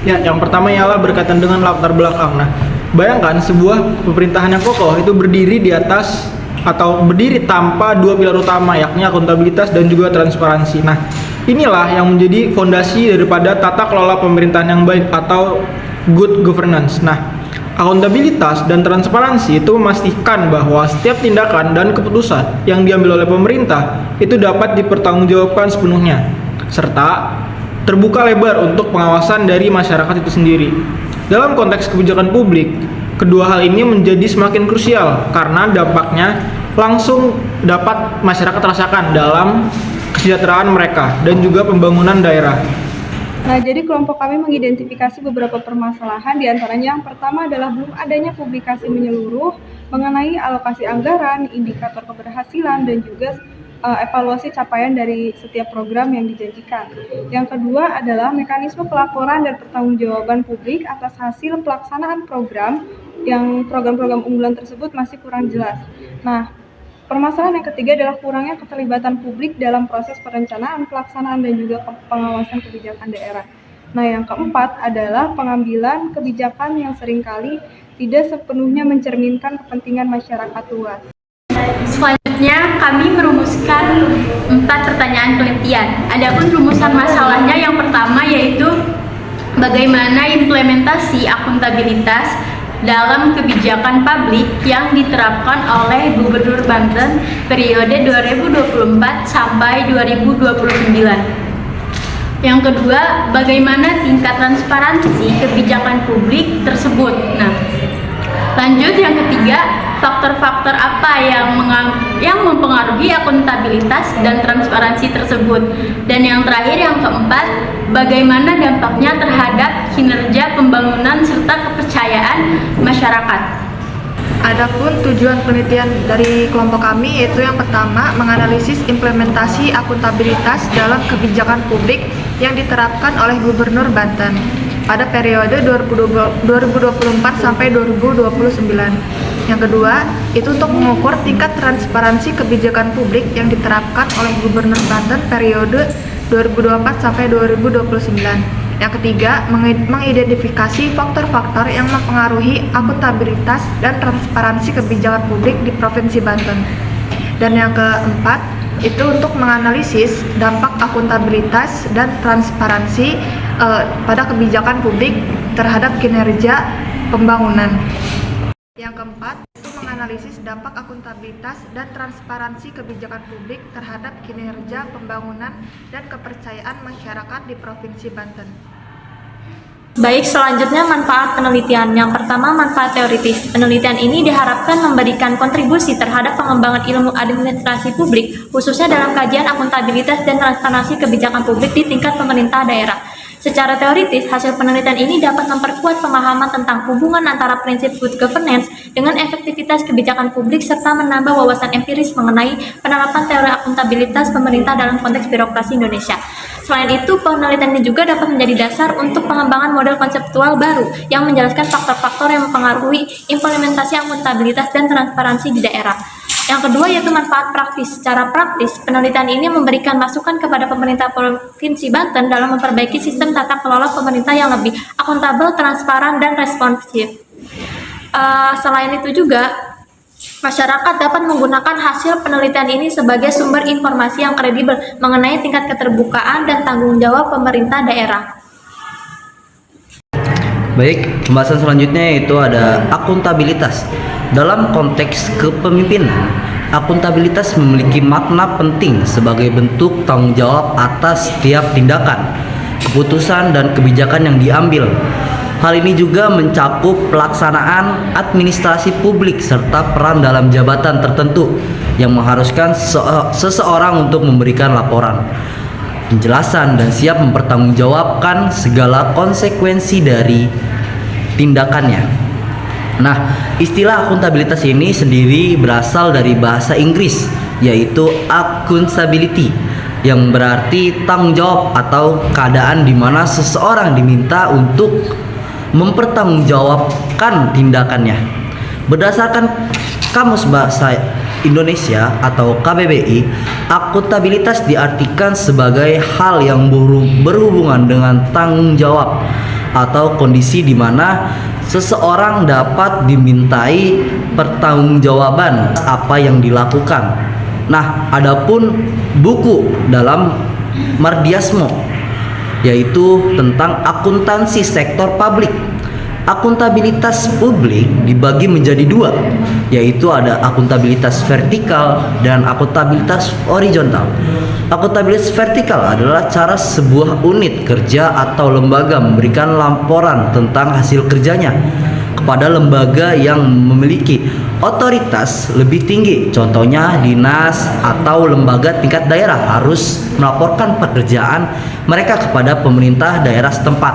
Ya, yang pertama ialah berkaitan dengan latar belakang. Nah, bayangkan sebuah pemerintahan yang kokoh itu berdiri di atas atau berdiri tanpa dua pilar utama, yakni akuntabilitas dan juga transparansi. Nah, inilah yang menjadi fondasi daripada tata kelola pemerintahan yang baik atau good governance. Nah, akuntabilitas dan transparansi itu memastikan bahwa setiap tindakan dan keputusan yang diambil oleh pemerintah itu dapat dipertanggungjawabkan sepenuhnya, serta terbuka lebar untuk pengawasan dari masyarakat itu sendiri. Dalam konteks kebijakan publik, kedua hal ini menjadi semakin krusial karena dampaknya langsung dapat masyarakat rasakan dalam kesejahteraan mereka dan juga pembangunan daerah. Nah, jadi kelompok kami mengidentifikasi beberapa permasalahan, diantaranya yang pertama adalah belum adanya publikasi menyeluruh mengenai alokasi anggaran, indikator keberhasilan, dan juga evaluasi capaian dari setiap program yang dijanjikan. Yang kedua adalah mekanisme pelaporan dan pertanggungjawaban publik atas hasil pelaksanaan program yang program-program unggulan tersebut masih kurang jelas. Nah, permasalahan yang ketiga adalah kurangnya keterlibatan publik dalam proses perencanaan, pelaksanaan, dan juga pengawasan kebijakan daerah. Nah, yang keempat adalah pengambilan kebijakan yang seringkali tidak sepenuhnya mencerminkan kepentingan masyarakat luas. Selanjutnya, kami merumuskan 4 pertanyaan penelitian. Adapun rumusan masalahnya yang pertama yaitu bagaimana implementasi akuntabilitas dalam kebijakan publik yang diterapkan oleh Gubernur Banten periode 2024 sampai 2029. Yang kedua, bagaimana tingkat transparansi kebijakan publik tersebut. Nah, lanjut yang ketiga, faktor-faktor apa yang mempengaruhi akuntabilitas dan transparansi tersebut. Dan yang terakhir, yang keempat, bagaimana dampaknya terhadap kinerja pembangunan serta kepercayaan masyarakat. Adapun tujuan penelitian dari kelompok kami yaitu yang pertama, menganalisis implementasi akuntabilitas dalam kebijakan publik yang diterapkan oleh Gubernur Banten pada periode 2024 sampai 2029. Yang kedua, itu untuk mengukur tingkat transparansi kebijakan publik yang diterapkan oleh Gubernur Banten periode 2024 sampai 2029. Yang ketiga, mengidentifikasi faktor-faktor yang mempengaruhi akuntabilitas dan transparansi kebijakan publik di Provinsi Banten. Dan yang keempat, itu untuk menganalisis dampak akuntabilitas dan transparansi pada kebijakan publik terhadap kinerja pembangunan. Yang keempat, itu menganalisis dampak akuntabilitas dan transparansi kebijakan publik terhadap kinerja pembangunan dan kepercayaan masyarakat di Provinsi Banten. Baik, selanjutnya manfaat penelitian. Yang pertama, manfaat teoritis. Penelitian ini diharapkan memberikan kontribusi terhadap pengembangan ilmu administrasi publik, khususnya dalam kajian akuntabilitas dan transparansi kebijakan publik di tingkat pemerintah daerah. Secara teoritis, hasil penelitian ini dapat memperkuat pemahaman tentang hubungan antara prinsip good governance dengan efektivitas kebijakan publik serta menambah wawasan empiris mengenai penerapan teori akuntabilitas pemerintah dalam konteks birokrasi Indonesia. Selain itu, penelitian ini juga dapat menjadi dasar untuk pengembangan model konseptual baru yang menjelaskan faktor-faktor yang mempengaruhi implementasi akuntabilitas dan transparansi di daerah. Yang kedua yaitu manfaat praktis. Secara praktis, penelitian ini memberikan masukan kepada pemerintah Provinsi Banten dalam memperbaiki sistem tata kelola pemerintah yang lebih akuntabel, transparan, dan responsif. Selain itu juga, masyarakat dapat menggunakan hasil penelitian ini sebagai sumber informasi yang kredibel mengenai tingkat keterbukaan dan tanggung jawab pemerintah daerah. Baik, pembahasan selanjutnya yaitu ada akuntabilitas. Dalam konteks kepemimpinan, akuntabilitas memiliki makna penting sebagai bentuk tanggung jawab atas setiap tindakan, keputusan, dan kebijakan yang diambil. Hal ini juga mencakup pelaksanaan administrasi publik serta peran dalam jabatan tertentu yang mengharuskan seseorang untuk memberikan laporan, penjelasan, dan siap mempertanggungjawabkan segala konsekuensi dari tindakannya. Nah, istilah akuntabilitas ini sendiri berasal dari bahasa Inggris, yaitu accountability, yang berarti tanggung jawab atau keadaan di mana seseorang diminta untuk mempertanggungjawabkan tindakannya. Berdasarkan Kamus Bahasa Indonesia atau KBBI, akuntabilitas diartikan sebagai hal yang berhubungan dengan tanggung jawab atau kondisi di mana seseorang dapat dimintai pertanggungjawaban apa yang dilakukan. Nah, adapun buku dalam Mardiasmo yaitu tentang akuntansi sektor publik. Akuntabilitas publik dibagi menjadi dua, yaitu ada akuntabilitas vertikal dan akuntabilitas horizontal. Akuntabilitas vertikal adalah cara sebuah unit kerja atau lembaga memberikan laporan tentang hasil kerjanya kepada lembaga yang memiliki otoritas lebih tinggi. Contohnya dinas atau lembaga tingkat daerah harus melaporkan pekerjaan mereka kepada pemerintah daerah setempat.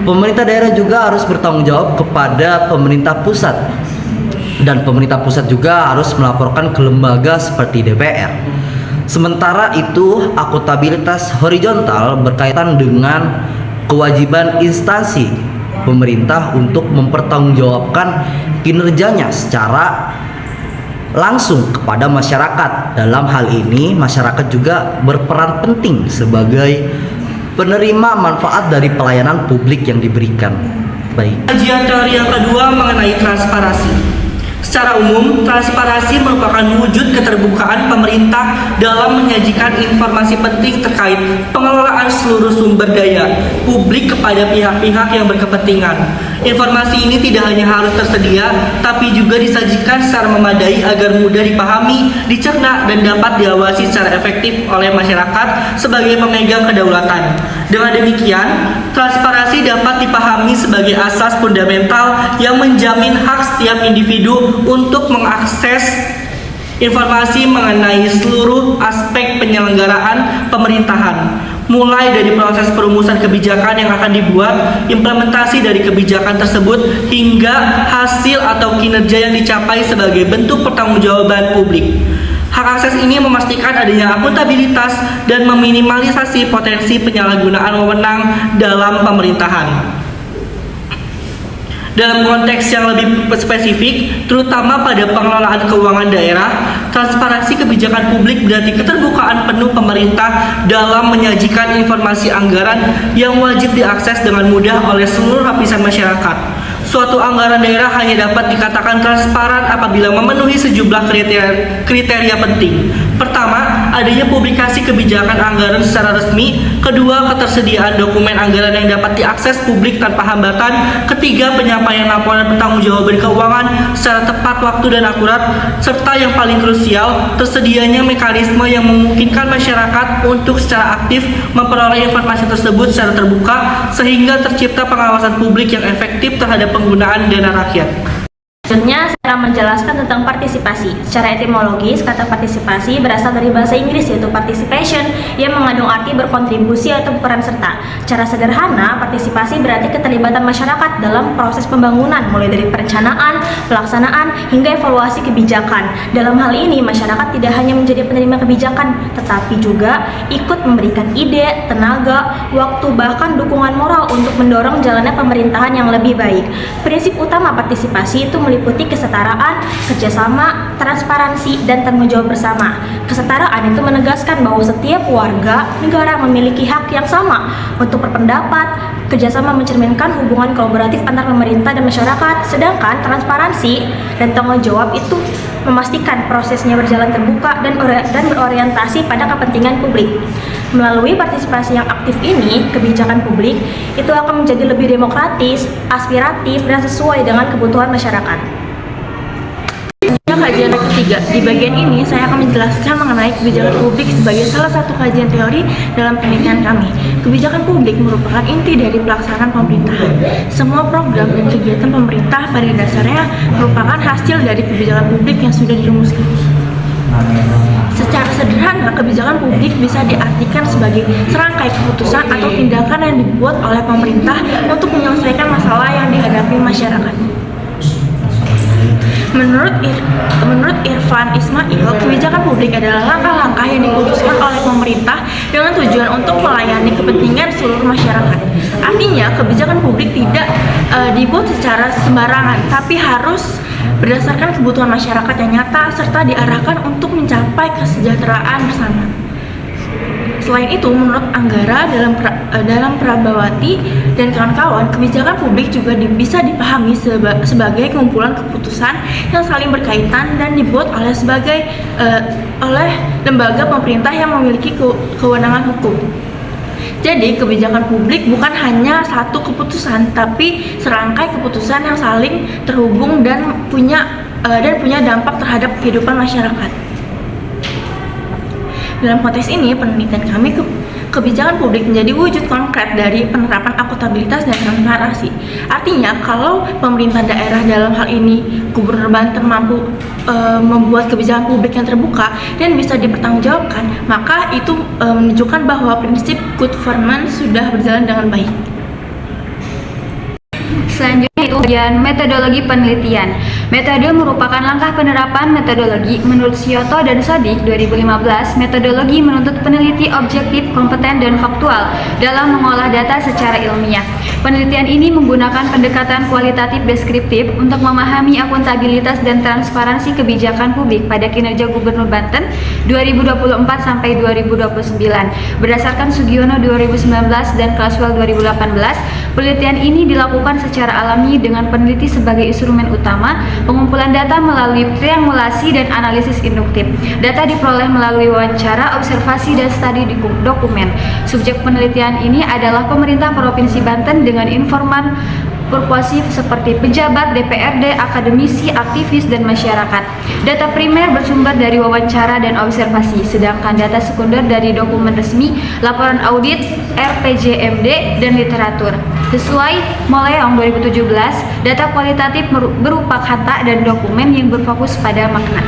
Pemerintah daerah juga harus bertanggung jawab kepada pemerintah pusat, dan pemerintah pusat juga harus melaporkan ke lembaga seperti DPR. Sementara itu, akuntabilitas horizontal berkaitan dengan kewajiban instansi pemerintah untuk mempertanggungjawabkan kinerjanya secara langsung kepada masyarakat. Dalam hal ini, masyarakat juga berperan penting sebagai penerima manfaat dari pelayanan publik yang diberikan. Baik. Kajian teori yang kedua mengenai transparansi. Secara umum, transparansi merupakan wujud keterbukaan pemerintah dalam menyajikan informasi penting terkait pengelolaan seluruh sumber daya publik kepada pihak-pihak yang berkepentingan. Informasi ini tidak hanya harus tersedia, tapi juga disajikan secara memadai agar mudah dipahami, dicerna, dan dapat diawasi secara efektif oleh masyarakat sebagai pemegang kedaulatan. Dengan demikian, transparansi dapat dipahami sebagai asas fundamental yang menjamin hak setiap individu untuk mengakses informasi mengenai seluruh aspek penyelenggaraan pemerintahan, mulai dari proses perumusan kebijakan yang akan dibuat, implementasi dari kebijakan tersebut, hingga hasil atau kinerja yang dicapai sebagai bentuk pertanggungjawaban publik. Hak akses ini memastikan adanya akuntabilitas dan meminimalisasi potensi penyalahgunaan wewenang dalam pemerintahan. Dalam konteks yang lebih spesifik, terutama pada pengelolaan keuangan daerah, transparansi kebijakan publik berarti keterbukaan penuh pemerintah dalam menyajikan informasi anggaran yang wajib diakses dengan mudah oleh seluruh lapisan masyarakat. Suatu anggaran daerah hanya dapat dikatakan transparan apabila memenuhi sejumlah kriteria penting. Pertama, adanya publikasi kebijakan anggaran secara resmi. Kedua, ketersediaan dokumen anggaran yang dapat diakses publik tanpa hambatan. Ketiga, penyampaian laporan pertanggungjawaban keuangan secara tepat waktu dan akurat. Serta yang paling krusial, tersedianya mekanisme yang memungkinkan masyarakat untuk secara aktif memperoleh informasi tersebut secara terbuka, sehingga tercipta pengawasan publik yang efektif terhadap penggunaan dana rakyat. Selanjutnya, saya akan menjelaskan tentang partisipasi. Secara etimologis, kata partisipasi berasal dari bahasa Inggris yaitu participation yang mengandung arti berkontribusi atau peran serta. Secara sederhana, partisipasi berarti keterlibatan masyarakat dalam proses pembangunan, mulai dari perencanaan, pelaksanaan, hingga evaluasi kebijakan. Dalam hal ini, masyarakat tidak hanya menjadi penerima kebijakan, tetapi juga ikut memberikan ide, tenaga, waktu, bahkan dukungan moral untuk mendorong jalannya pemerintahan yang lebih baik. Prinsip utama partisipasi itu meliputi kesetaraan, kerjasama, transparansi, dan tanggung jawab bersama. Kesetaraan itu menegaskan bahwa setiap warga negara memiliki hak yang sama untuk berpendapat. Kerjasama mencerminkan hubungan kolaboratif antar pemerintah dan masyarakat, sedangkan transparansi dan tanggung jawab itu memastikan prosesnya berjalan terbuka dan berorientasi pada kepentingan publik. Melalui partisipasi yang aktif ini, kebijakan publik itu akan menjadi lebih demokratis, aspiratif, dan sesuai dengan kebutuhan masyarakat. Kajian ketiga. Di bagian ini saya akan menjelaskan mengenai kebijakan publik sebagai salah satu kajian teori dalam penelitian kami. Kebijakan publik merupakan inti dari pelaksanaan pemerintahan. Semua program dan kegiatan pemerintah pada dasarnya merupakan hasil dari kebijakan publik yang sudah dirumuskan. Secara sederhana, kebijakan publik bisa diartikan sebagai serangkai keputusan atau tindakan yang dibuat oleh pemerintah untuk menyelesaikan masalah yang dihadapi masyarakat. Menurut Irfan Ismail, kebijakan publik adalah langkah-langkah yang diputuskan oleh pemerintah dengan tujuan untuk melayani kepentingan seluruh masyarakat. Artinya, kebijakan publik tidak dibuat secara sembarangan, tapi harus berdasarkan kebutuhan masyarakat yang nyata serta diarahkan untuk mencapai kesejahteraan bersama. Selain itu, menurut Anggara dalam Prabawati dan kawan-kawan, kebijakan publik juga bisa dipahami sebagai kumpulan keputusan yang saling berkaitan dan dibuat oleh lembaga pemerintah yang memiliki kewenangan hukum. Jadi, kebijakan publik bukan hanya satu keputusan, tapi serangkai keputusan yang saling terhubung dan punya dampak terhadap kehidupan masyarakat. Dalam konteks ini, penelitian kami kebijakan publik menjadi wujud konkret dari penerapan akuntabilitas dan transparansi. Artinya, kalau pemerintah daerah dalam hal ini Gubernur Banten mampu membuat kebijakan publik yang terbuka dan bisa dipertanggungjawabkan, maka itu menunjukkan bahwa prinsip good governance sudah berjalan dengan baik. Selanjutnya itu bagian metodologi penelitian. Metode merupakan langkah penerapan metodologi. Menurut Sioto dan Sodik 2015, metodologi menuntut peneliti objektif, kompeten, dan faktual dalam mengolah data secara ilmiah. Penelitian ini menggunakan pendekatan kualitatif deskriptif untuk memahami akuntabilitas dan transparansi kebijakan publik pada kinerja Gubernur Banten 2024 sampai 2029. Berdasarkan Sugiono 2019 dan Claswell 2018, penelitian ini dilakukan secara alami dengan peneliti sebagai instrumen utama, pengumpulan data melalui triangulasi dan analisis induktif. Data diperoleh melalui wawancara, observasi, dan studi dokumen. Subjek penelitian ini adalah pemerintah Provinsi Banten dengan informan persuasif seperti pejabat, DPRD, akademisi, aktivis, dan masyarakat. Data primer bersumber dari wawancara dan observasi, sedangkan data sekunder dari dokumen resmi, laporan audit, RPJMD, dan literatur. Sesuai Moleong 2017, data kualitatif berupa kata dan dokumen yang berfokus pada makna.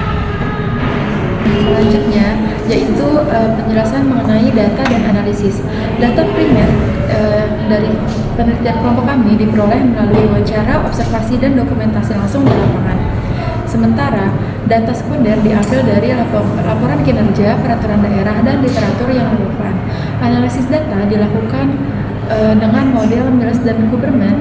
Selanjutnya yaitu penjelasan mengenai data dan analisis. Data primer dari penelitian kelompok kami diperoleh melalui wawancara, observasi, dan dokumentasi langsung di lapangan. Sementara data sekunder diambil dari laporan kinerja, peraturan daerah, dan literatur yang relevan. Analisis data dilakukan dengan model Mills dan Kuberman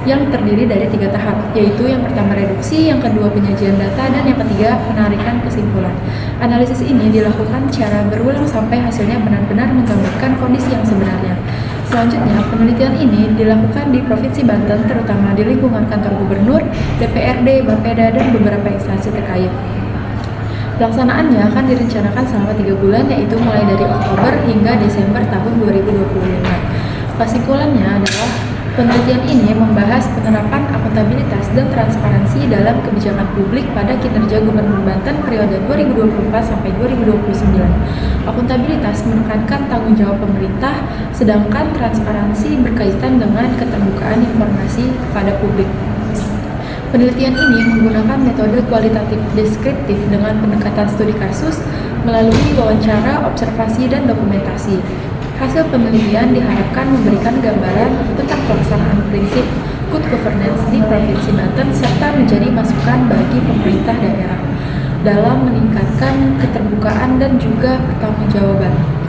yang terdiri dari 3 tahap, yaitu yang pertama reduksi, yang kedua penyajian data, dan yang ketiga penarikan kesimpulan. Analisis ini dilakukan secara berulang sampai hasilnya benar-benar menggambarkan kondisi yang sebenarnya. Selanjutnya, penelitian ini dilakukan di Provinsi Banten, terutama di lingkungan kantor gubernur, DPRD, Bapeda, dan beberapa instansi terkait. Pelaksanaannya akan direncanakan selama 3 bulan, yaitu mulai dari Oktober hingga Desember tahun 2025. Kesimpulannya adalah penelitian ini membahas penerapan akuntabilitas dan transparansi dalam kebijakan publik pada kinerja Gubernur Banten periode 2024 sampai 2029. Akuntabilitas menekankan tanggung jawab pemerintah, sedangkan transparansi berkaitan dengan keterbukaan informasi kepada publik. Penelitian ini menggunakan metode kualitatif deskriptif dengan pendekatan studi kasus melalui wawancara, observasi, dan dokumentasi. Hasil penelitian diharapkan memberikan gambaran tentang pelaksanaan prinsip good governance di Provinsi Banten serta menjadi masukan bagi pemerintah daerah dalam meningkatkan keterbukaan dan juga pertanggungjawaban.